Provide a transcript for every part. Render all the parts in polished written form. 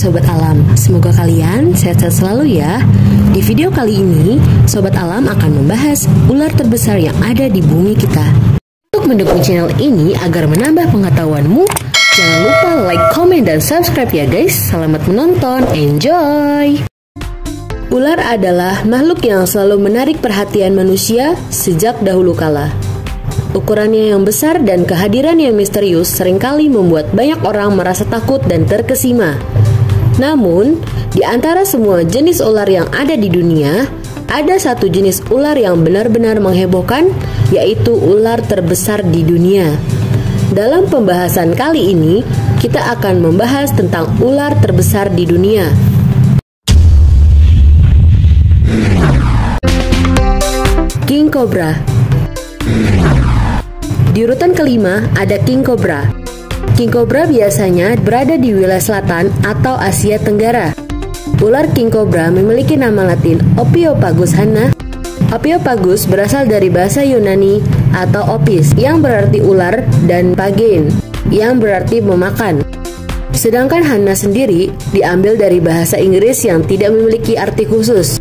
Sobat Alam, semoga kalian sehat-sehat selalu ya. Di video kali ini, Sobat Alam akan membahas ular terbesar yang ada di bumi kita. Untuk mendukung channel ini agar menambah pengetahuanmu, jangan lupa like, comment, dan subscribe ya guys. Selamat menonton, enjoy! Ular adalah makhluk yang selalu menarik perhatian manusia sejak dahulu kala. Ukurannya yang besar dan kehadiran yang misterius seringkali membuat banyak orang merasa takut dan terkesima. Namun, di antara semua jenis ular yang ada di dunia, ada satu jenis ular yang benar-benar menghebohkan, yaitu ular terbesar di dunia. Dalam pembahasan kali ini, kita akan membahas tentang ular terbesar di dunia. King Cobra. Di urutan kelima ada King Cobra. King Cobra biasanya berada di wilayah selatan atau Asia Tenggara. Ular King Cobra memiliki nama latin Ophiopagus hanna. Ophiopagus berasal dari bahasa Yunani atau opis yang berarti ular dan pagein yang berarti memakan. Sedangkan hanna sendiri diambil dari bahasa Inggris yang tidak memiliki arti khusus.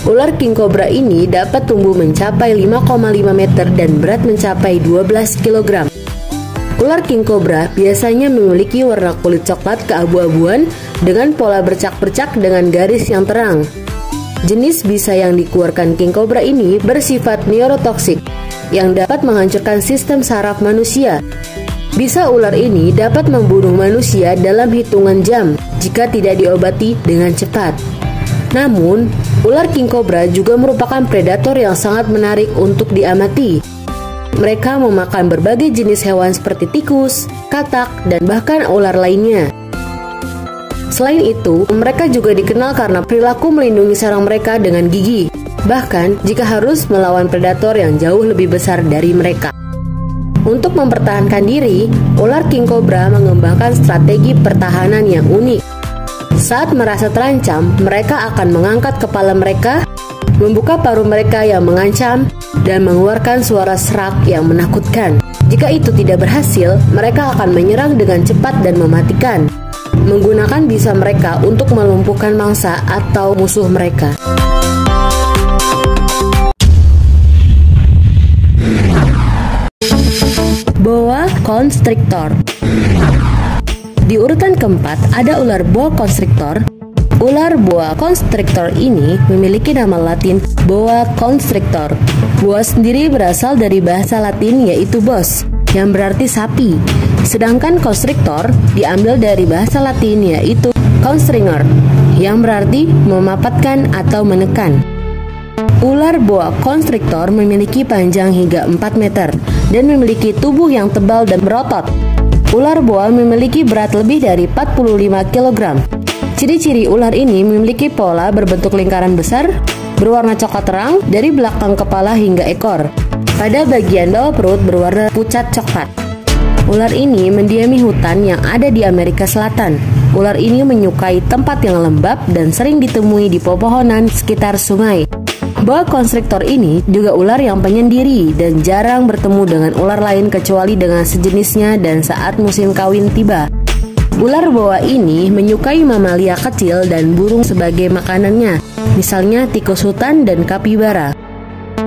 Ular King Cobra ini dapat tumbuh mencapai 5,5 meter dan berat mencapai 12 kg. Ular King Cobra biasanya memiliki warna kulit coklat keabu-abuan dengan pola bercak-bercak dengan garis yang terang. Jenis bisa yang dikeluarkan King Cobra ini bersifat neurotoksik yang dapat menghancurkan sistem saraf manusia. Bisa ular ini dapat membunuh manusia dalam hitungan jam jika tidak diobati dengan cepat. Namun, ular King Cobra juga merupakan predator yang sangat menarik untuk diamati. Mereka memakan berbagai jenis hewan seperti tikus, katak, dan bahkan ular lainnya. Selain itu, mereka juga dikenal karena perilaku melindungi sarang mereka dengan gigi, bahkan jika harus melawan predator yang jauh lebih besar dari mereka. Untuk mempertahankan diri, ular King Cobra mengembangkan strategi pertahanan yang unik. Saat merasa terancam, mereka akan mengangkat kepala mereka, membuka paruh mereka yang mengancam, dan mengeluarkan suara serak yang menakutkan. Jika itu tidak berhasil, mereka akan menyerang dengan cepat dan mematikan, menggunakan bisa mereka untuk melumpuhkan mangsa atau musuh mereka. Boa constrictor. Di urutan keempat ada ular boa constrictor. Ular boa constrictor ini memiliki nama latin Boa constrictor. Boa sendiri berasal dari bahasa Latin yaitu bos, yang berarti sapi. Sedangkan constrictor diambil dari bahasa Latin yaitu constringer, yang berarti memapatkan atau menekan. Ular boa constrictor memiliki panjang hingga 4 meter dan memiliki tubuh yang tebal dan berotot. Ular boa memiliki berat lebih dari 45 kg. Ciri-ciri ular ini memiliki pola berbentuk lingkaran besar, berwarna coklat terang dari belakang kepala hingga ekor. Pada bagian bawah perut berwarna pucat coklat. Ular ini mendiami hutan yang ada di Amerika Selatan. Ular ini menyukai tempat yang lembab dan sering ditemui di pepohonan sekitar sungai. Boa constrictor ini juga ular yang penyendiri dan jarang bertemu dengan ular lain kecuali dengan sejenisnya dan saat musim kawin tiba. Ular boa ini menyukai mamalia kecil dan burung sebagai makanannya, misalnya tikus hutan dan kapibara.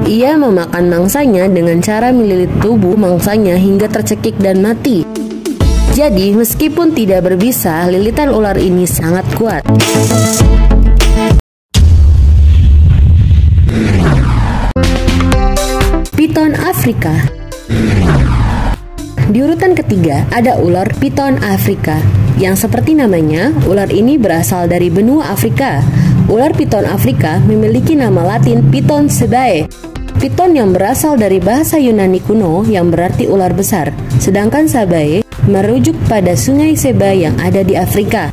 Ia memakan mangsanya dengan cara melilit tubuh mangsanya hingga tercekik dan mati. Jadi, meskipun tidak berbisa, lilitan ular ini sangat kuat. Piton Afrika. Di urutan ketiga ada ular piton Afrika. Yang seperti namanya, ular ini berasal dari benua Afrika. Ular piton Afrika memiliki nama latin Piton sebae. Piton yang berasal dari bahasa Yunani kuno yang berarti ular besar. Sedangkan sabae merujuk pada sungai Seba yang ada di Afrika.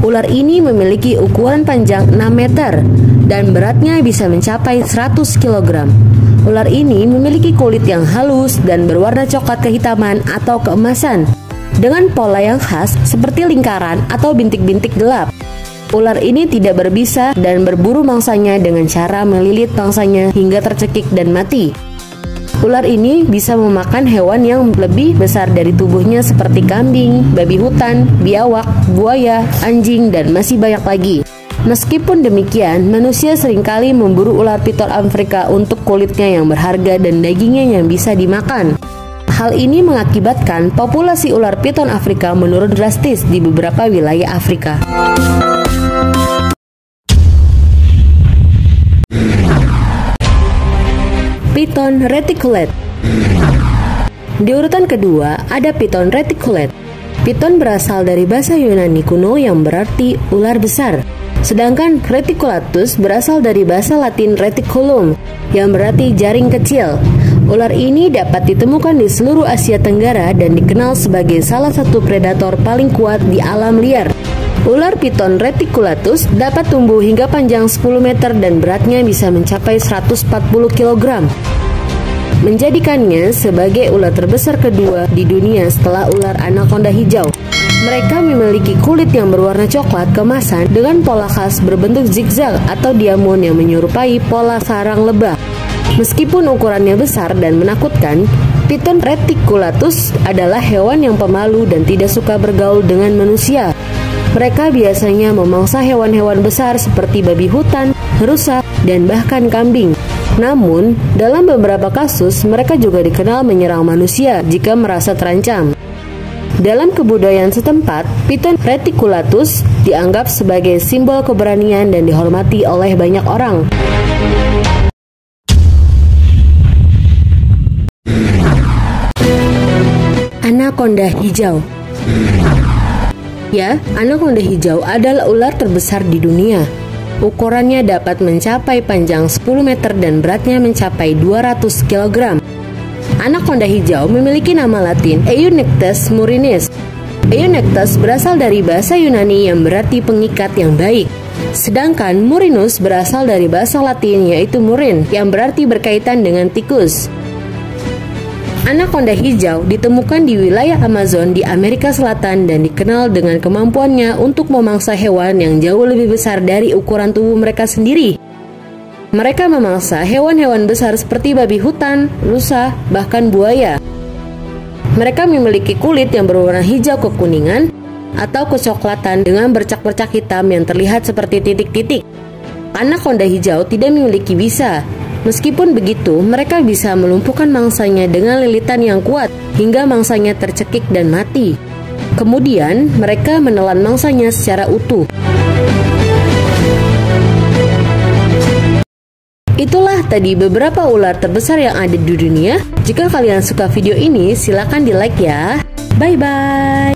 Ular ini memiliki ukuran panjang 6 meter dan beratnya bisa mencapai 100 kg. Ular ini memiliki kulit yang halus dan berwarna coklat kehitaman atau keemasan, dengan pola yang khas seperti lingkaran atau bintik-bintik gelap. Ular ini tidak berbisa dan berburu mangsanya dengan cara melilit mangsanya hingga tercekik dan mati. Ular ini bisa memakan hewan yang lebih besar dari tubuhnya seperti kambing, babi hutan, biawak, buaya, anjing, dan masih banyak lagi. Meskipun demikian, manusia seringkali memburu ular piton Afrika untuk kulitnya yang berharga dan dagingnya yang bisa dimakan. Hal ini mengakibatkan populasi ular piton Afrika menurun drastis di beberapa wilayah Afrika. Piton reticulate. Di urutan kedua ada piton reticulate. Piton berasal dari bahasa Yunani kuno yang berarti ular besar. Sedangkan reticulatus berasal dari bahasa Latin reticulum yang berarti jaring kecil. Ular ini dapat ditemukan di seluruh Asia Tenggara dan dikenal sebagai salah satu predator paling kuat di alam liar. Ular piton reticulatus dapat tumbuh hingga panjang 10 meter dan beratnya bisa mencapai 140 kg. Menjadikannya sebagai ular terbesar kedua di dunia setelah ular anaconda hijau. Mereka memiliki kulit yang berwarna coklat keemasan dengan pola khas berbentuk zigzag atau diamond yang menyerupai pola sarang lebah. Meskipun ukurannya besar dan menakutkan, piton reticulatus adalah hewan yang pemalu dan tidak suka bergaul dengan manusia. Mereka biasanya memangsa hewan-hewan besar seperti babi hutan, rusa, dan bahkan kambing. Namun, dalam beberapa kasus, mereka juga dikenal menyerang manusia jika merasa terancam. Dalam kebudayaan setempat, piton reticulatus dianggap sebagai simbol keberanian dan dihormati oleh banyak orang. Anaconda hijau. Ya, anaconda hijau adalah ular terbesar di dunia. Ukurannya dapat mencapai panjang 10 meter dan beratnya mencapai 200 kg. Anaconda hijau memiliki nama latin Eunectes murinis. Eunectes berasal dari bahasa Yunani yang berarti pengikat yang baik. Sedangkan murinus berasal dari bahasa Latin yaitu murin yang berarti berkaitan dengan tikus. Anaconda hijau ditemukan di wilayah Amazon di Amerika Selatan dan dikenal dengan kemampuannya untuk memangsa hewan yang jauh lebih besar dari ukuran tubuh mereka sendiri. Mereka memangsa hewan-hewan besar seperti babi hutan, rusa, bahkan buaya. Mereka memiliki kulit yang berwarna hijau kekuningan atau kecoklatan dengan bercak-bercak hitam yang terlihat seperti titik-titik. Anaconda hijau tidak memiliki bisa. Meskipun begitu, mereka bisa melumpuhkan mangsanya dengan lilitan yang kuat hingga mangsanya tercekik dan mati. Kemudian, mereka menelan mangsanya secara utuh. Itulah tadi beberapa ular terbesar yang ada di dunia. Jika kalian suka video ini, silakan di-like ya. Bye-bye.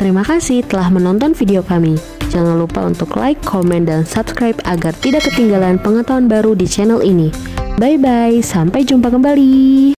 Terima kasih telah menonton video kami. Jangan lupa untuk like, komen, dan subscribe agar tidak ketinggalan pengetahuan baru di channel ini. Bye-bye, sampai jumpa kembali.